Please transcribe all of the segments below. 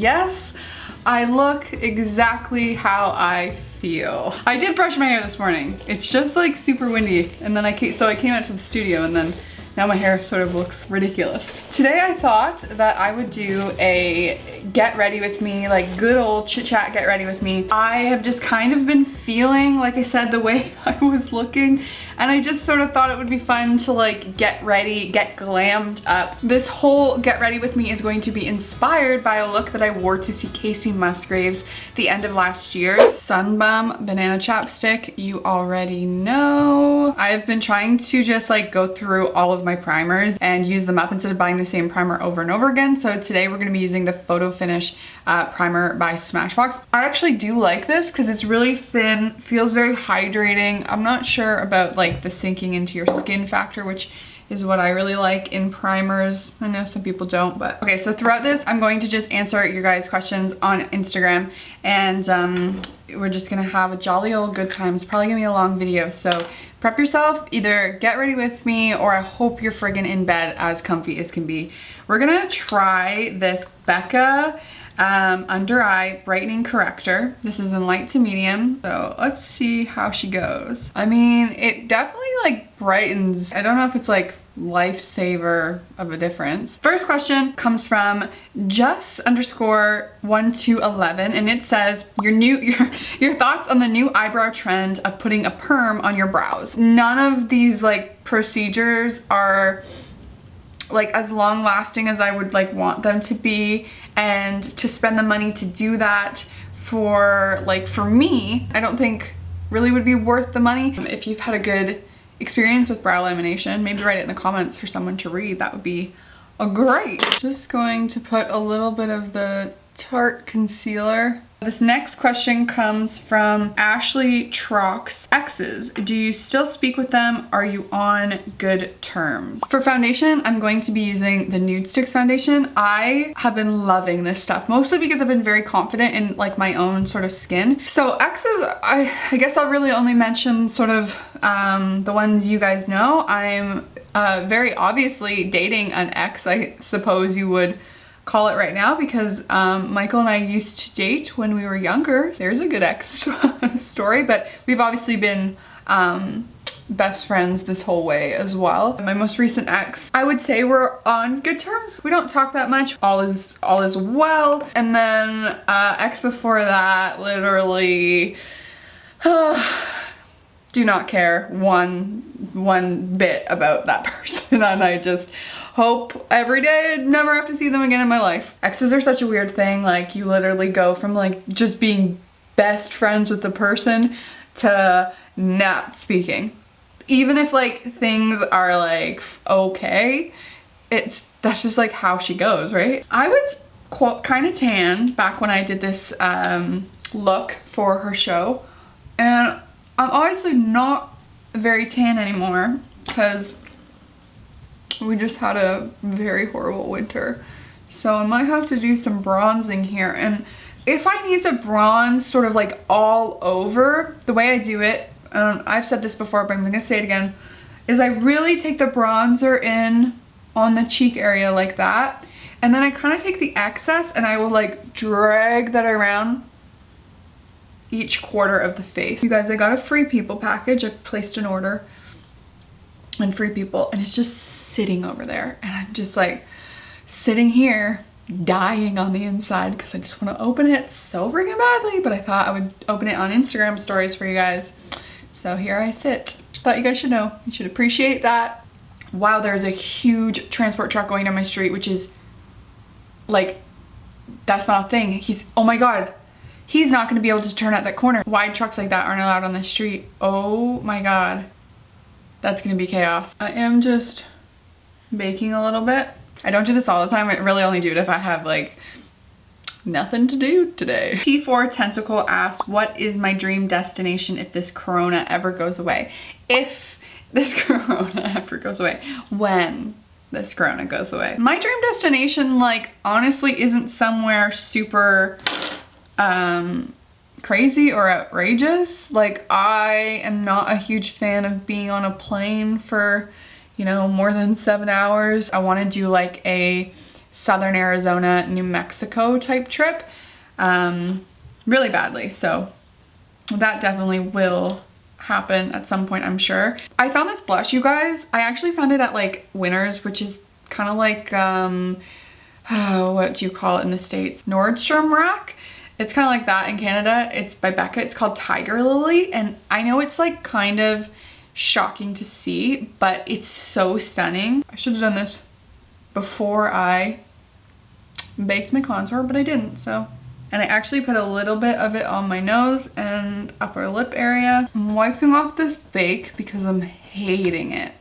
yes, I look exactly how I feel. I did brush my hair this morning. It's just like super windy, and then I came out to the studio, and then now my hair sort of looks ridiculous. Today I thought that I would do a get ready with me, like good old chit chat get ready with me. I have just kind of been feeling, like I said, the way I was looking, and I just sort of thought it would be fun to like get ready, get glammed up. This whole get ready with me is going to be inspired by a look that I wore to see Kacey Musgraves the end of last year. Sunbum banana chapstick, you already know. I've been trying to just like go through all of my primers and use them up instead of buying the same primer over and over again. So today we're gonna be using the Photo Finish primer by Smashbox. I actually do like this because it's really thin, feels very hydrating. I'm not sure about like the sinking into your skin factor, which is what I really like in primers. I know some people don't, but okay, so throughout this, I'm going to just answer your guys' questions on Instagram, and we're just gonna have a jolly old good time. It's probably gonna be a long video, so prep yourself, either get ready with me, or I hope you're friggin' in bed as comfy as can be. We're gonna try this Becca under eye brightening corrector. This is in light to medium, so let's see how she goes. I mean, it definitely like brightens. I don't know if it's like lifesaver of a difference. First question comes from just_1211, and it says your thoughts on the new eyebrow trend of putting a perm on your brows. None of these like procedures are like as long lasting as I would like want them to be, and to spend the money to do that for me, I don't think really would be worth the money. If you've had a good experience with brow lamination, maybe write it in the comments for someone to read. That would be great. Just going to put a little bit of the Tarte concealer. This next question comes from Ashley Trox. Exes, do you still speak with them? Are you on good terms? For foundation, I'm going to be using the Nude Sticks foundation. I have been loving this stuff, mostly because I've been very confident in like my own sort of skin. So exes, I guess I'll really only mention sort of the ones you guys know. I'm very obviously dating an ex, I suppose you would call it right now, because Michael and I used to date when we were younger. There's a good ex story, but we've obviously been best friends this whole way as well. My most recent ex, I would say we're on good terms. We don't talk that much. All is well. And then ex before that, literally do not care one bit about that person, and I just hope every day I'd never have to see them again in my life. Exes are such a weird thing. Like, you literally go from like just being best friends with the person to not speaking. Even if like things are like okay, that's just like how she goes, right? I was kind of tan back when I did this look for her show, and I'm obviously not very tan anymore because we just had a very horrible winter. So I might have to do some bronzing here. And if I need to bronze sort of like all over, the way I do it, I've said this before, but I'm gonna say it again, is I really take the bronzer in on the cheek area like that. And then I kind of take the excess and I will like drag that around each quarter of the face. You guys, I got a Free People package. I placed an order on Free People, and it's just sitting over there, and I'm just like sitting here dying on the inside because I just want to open it so freaking badly, but I thought I would open it on Instagram stories for you guys. So here I sit. Just thought you guys should know. You should appreciate that. Wow, there's a huge transport truck going down my street, which is like, that's not a thing. Oh my God, he's not going to be able to turn at that corner. Wide trucks like that aren't allowed on the street. Oh my God, that's going to be chaos. I am just baking a little bit. I don't do this all the time. I really only do it if I have like nothing to do today. P4 Tentacle asks, what is my dream destination if this corona ever goes away? If this corona ever goes away. When this corona goes away. My dream destination, like, honestly isn't somewhere super crazy or outrageous. Like, I am not a huge fan of being on a plane for, you know, more than 7 hours. I want to do like a southern Arizona, New Mexico type trip really badly. So that definitely will happen at some point, I'm sure. I found this blush, you guys. I actually found it at like Winners, which is kind of like, what do you call it in the States? Nordstrom rack. It's kind of like that in Canada. It's by Becca. It's called Tigerlily. And I know it's like kind of shocking to see, but it's so stunning. I should have done this before I baked my contour, but I didn't, so. And I actually put a little bit of it on my nose and upper lip area. I'm wiping off this bake because I'm hating it.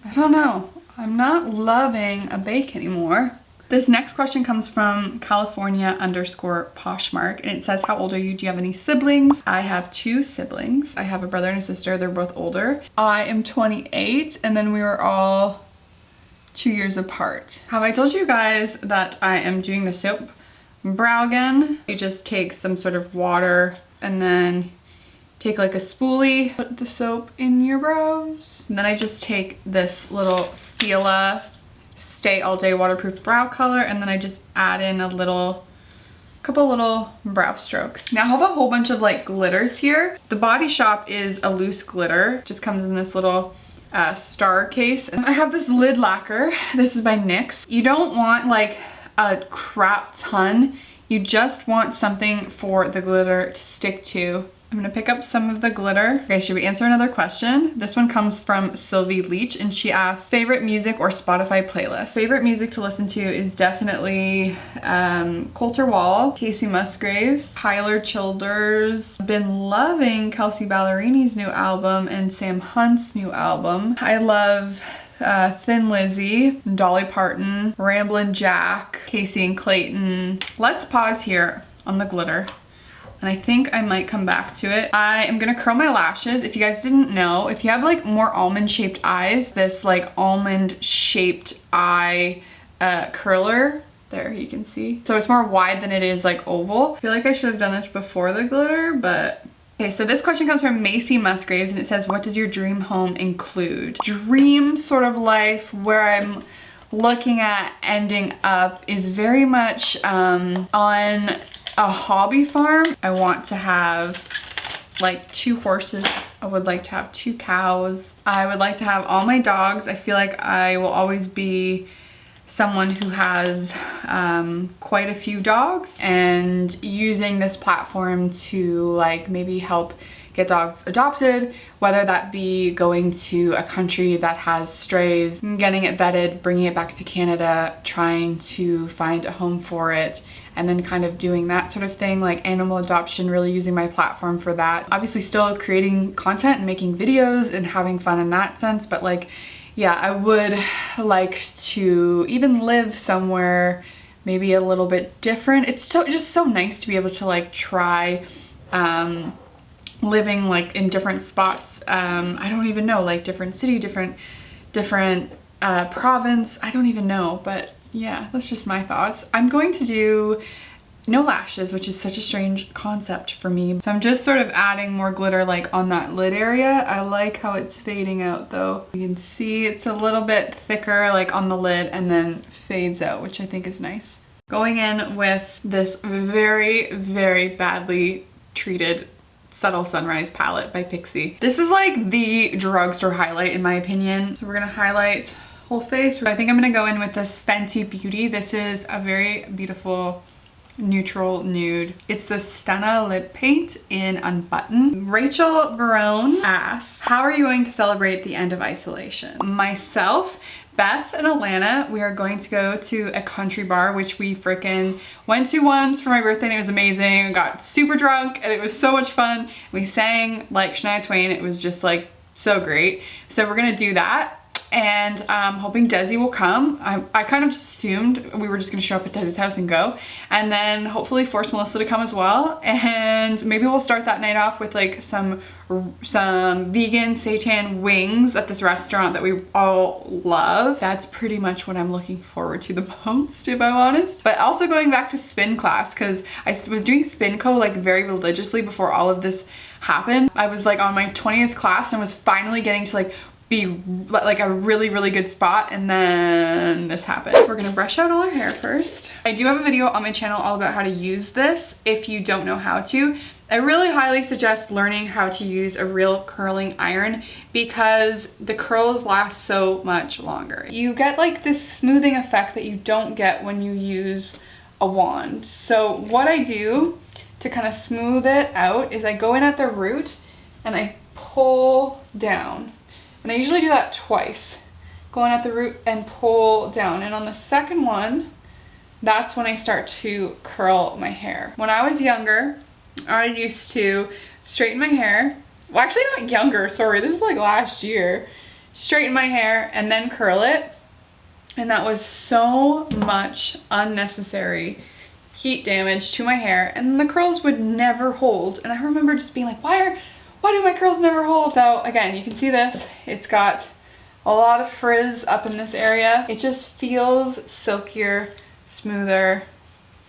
I don't know. I'm not loving a bake anymore. This next question comes from California_Poshmark, and it says, how old are you? Do you have any siblings? I have 2 siblings. I have a brother and a sister. They're both older. I am 28, and then we were all 2 years apart. Have I told you guys that I am doing the soap brow again? You just take some sort of water and then take like a spoolie, put the soap in your brows. And then I just take this little Stila Stay All Day waterproof brow color, and then I just add in a couple little brow strokes. Now I have a whole bunch of like glitters here. The Body Shop is a loose glitter. Just comes in this little star case. And I have this lid lacquer. This is by NYX. You don't want like a crap ton. You just want something for the glitter to stick to. I'm gonna pick up some of the glitter. Okay, should we answer another question? This one comes from Sylvie Leach, and she asks, favorite music or Spotify playlist? Favorite music to listen to is definitely Coulter Wall, Kacey Musgraves, Tyler Childers. Been loving Kelsey Ballerini's new album and Sam Hunt's new album. I love Thin Lizzy, Dolly Parton, Ramblin' Jack, Casey and Clayton. Let's pause here on the glitter, and I think I might come back to it. I am gonna curl my lashes. If you guys didn't know, if you have like more almond shaped eyes, this like almond shaped eye curler, there you can see. So it's more wide than it is like oval. I feel like I should have done this before the glitter, but okay, so this question comes from Kacey Musgraves, and it says, what does your dream home include? Dream sort of life where I'm looking at ending up is very much on a hobby farm. I want to have like 2 horses. I would like to have 2 cows. I would like to have all my dogs. I feel like I will always be someone who has quite a few dogs, and using this platform to like maybe help get dogs adopted, whether that be going to a country that has strays, getting it vetted, bringing it back to Canada, trying to find a home for it, and then kind of doing that sort of thing, like animal adoption, really using my platform for that. Obviously still creating content and making videos and having fun in that sense, but like, yeah, I would like to even live somewhere maybe a little bit different. It's just so nice to be able to like try living like in different spots. I don't even know, like different city, different province. I don't even know, but yeah, that's just my thoughts. I'm going to do no lashes, which is such a strange concept for me. So I'm just sort of adding more glitter like on that lid area. I like how it's fading out though. You can see it's a little bit thicker like on the lid and then fades out, which I think is nice. Going in with this very, very badly treated Subtle Sunrise palette by Pixi. This is like the drugstore highlight in my opinion. So we're gonna highlight whole face. I think I'm gonna go in with this Fenty Beauty. This is a very beautiful neutral nude. It's the Stunna lip paint in Unbutton. Rachel Barone asks, how are you going to celebrate the end of isolation? Myself, Beth, and Alana, we are going to go to a country bar, which we freaking went to once for my birthday, and it was amazing. We got super drunk and it was so much fun. We sang like Shania Twain. It was just like so great. So we're gonna do that. And I'm hoping Desi will come. I kind of just assumed we were just gonna show up at Desi's house and go, and then hopefully force Melissa to come as well. And maybe we'll start that night off with like some vegan seitan wings at this restaurant that we all love. That's pretty much what I'm looking forward to the most, if I'm honest. But also going back to spin class, because I was doing Spinco like very religiously before all of this happened. I was like on my 20th class and was finally getting to like be like a really, really good spot, and then this happened. We're gonna brush out all our hair first. I do have a video on my channel all about how to use this if you don't know how to. I really highly suggest learning how to use a real curling iron because the curls last so much longer. You get like this smoothing effect that you don't get when you use a wand. So what I do to kind of smooth it out is I go in at the root and I pull down. And I usually do that twice. Go in at the root and pull down. And on the second one, that's when I start to curl my hair. When I was younger, I used to straighten my hair. Well, actually not younger, sorry, this is like last year. Straighten my hair and then curl it. And that was so much unnecessary heat damage to my hair, and the curls would never hold. And I remember just being like, why do my curls never hold? So again, you can see this, it's got a lot of frizz up in this area. It just feels silkier, smoother.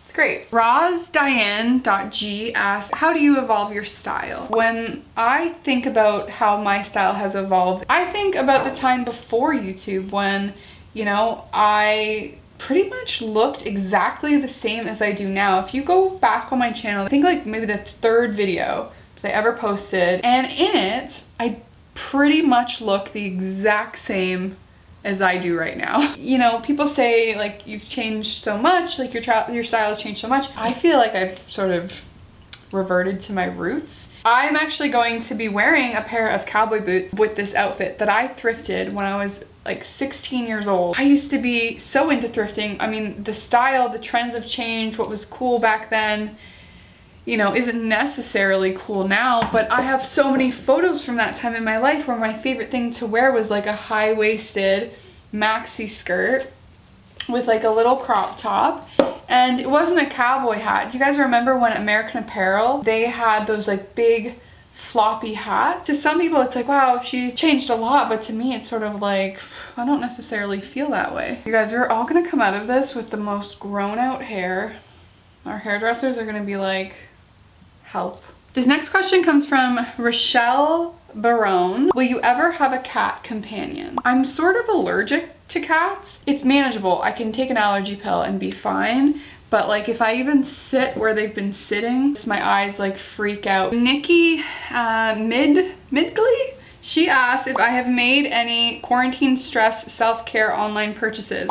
It's great. RozDiane.g asks, how do you evolve your style? When I think about how my style has evolved, I think about the time before YouTube when, you know, I pretty much looked exactly the same as I do now. If you go back on my channel, I think like maybe the third video that I ever posted, and in it, I pretty much look the exact same as I do right now. You know, people say like you've changed so much, like your style has changed so much. I feel like I've sort of reverted to my roots. I'm actually going to be wearing a pair of cowboy boots with this outfit that I thrifted when I was like 16 years old. I used to be so into thrifting. I mean, the style, the trends have changed. What was cool back then, you know, isn't necessarily cool now, but I have so many photos from that time in my life where my favorite thing to wear was like a high-waisted maxi skirt with like a little crop top, and it wasn't a cowboy hat. Do you guys remember when American Apparel, they had those like big floppy hats? To some people it's like, wow, she changed a lot, but to me it's sort of like, I don't necessarily feel that way. You guys, we're all gonna come out of this with the most grown out hair. Our hairdressers are gonna be like, help. This next question comes from Rochelle Barone. Will you ever have a cat companion? I'm sort of allergic to cats. It's manageable. I can take an allergy pill and be fine. But like if I even sit where they've been sitting, my eyes like freak out. Nikki Midgley, she asked if I have made any quarantine stress self-care online purchases.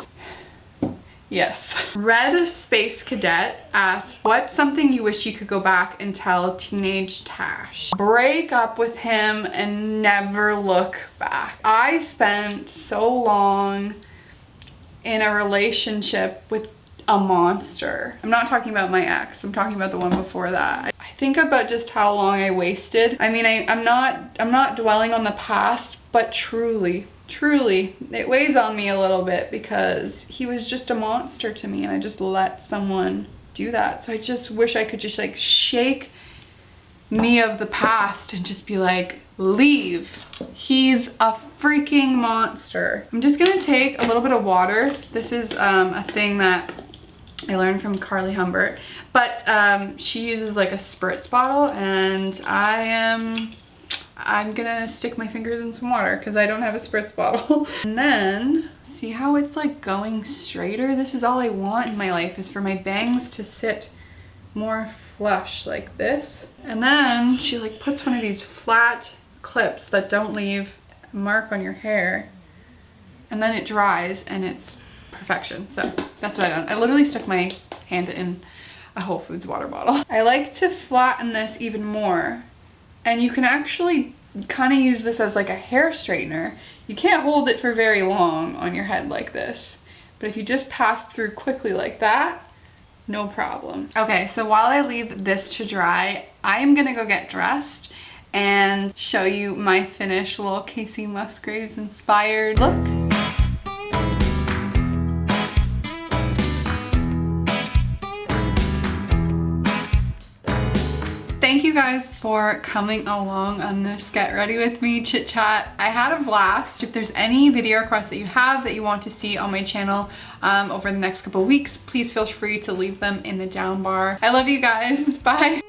Yes. Red Space Cadet asks, what's something you wish you could go back and tell teenage Tash? Break up with him and never look back. I spent so long in a relationship with a monster. I'm not talking about my ex, I'm talking about the one before that. I think about just how long I wasted. I mean, I'm not dwelling on the past, but truly, it weighs on me a little bit because he was just a monster to me and I just let someone do that. So I just wish I could just like shake me of the past and just be like, leave. He's a freaking monster. I'm just gonna take a little bit of water. This is a thing that I learned from Carly Humbert, but she uses like a spritz bottle, and I'm gonna stick my fingers in some water because I don't have a spritz bottle. And then, see how it's like going straighter? This is all I want in my life, is for my bangs to sit more flush like this. And then she like puts one of these flat clips that don't leave a mark on your hair. And then it dries and it's perfection. So that's what I done. I literally stuck my hand in a Whole Foods water bottle. I like to flatten this even more. And you can actually kind of use this as like a hair straightener. You can't hold it for very long on your head like this. But if you just pass through quickly like that, no problem. Okay, so while I leave this to dry, I am gonna go get dressed and show you my finished little Kacey Musgraves inspired look. Thank you guys for coming along on this Get Ready With Me chit chat. I had a blast. If there's any video requests that you have that you want to see on my channel over the next couple weeks, please feel free to leave them in the down bar. I love you guys. Bye.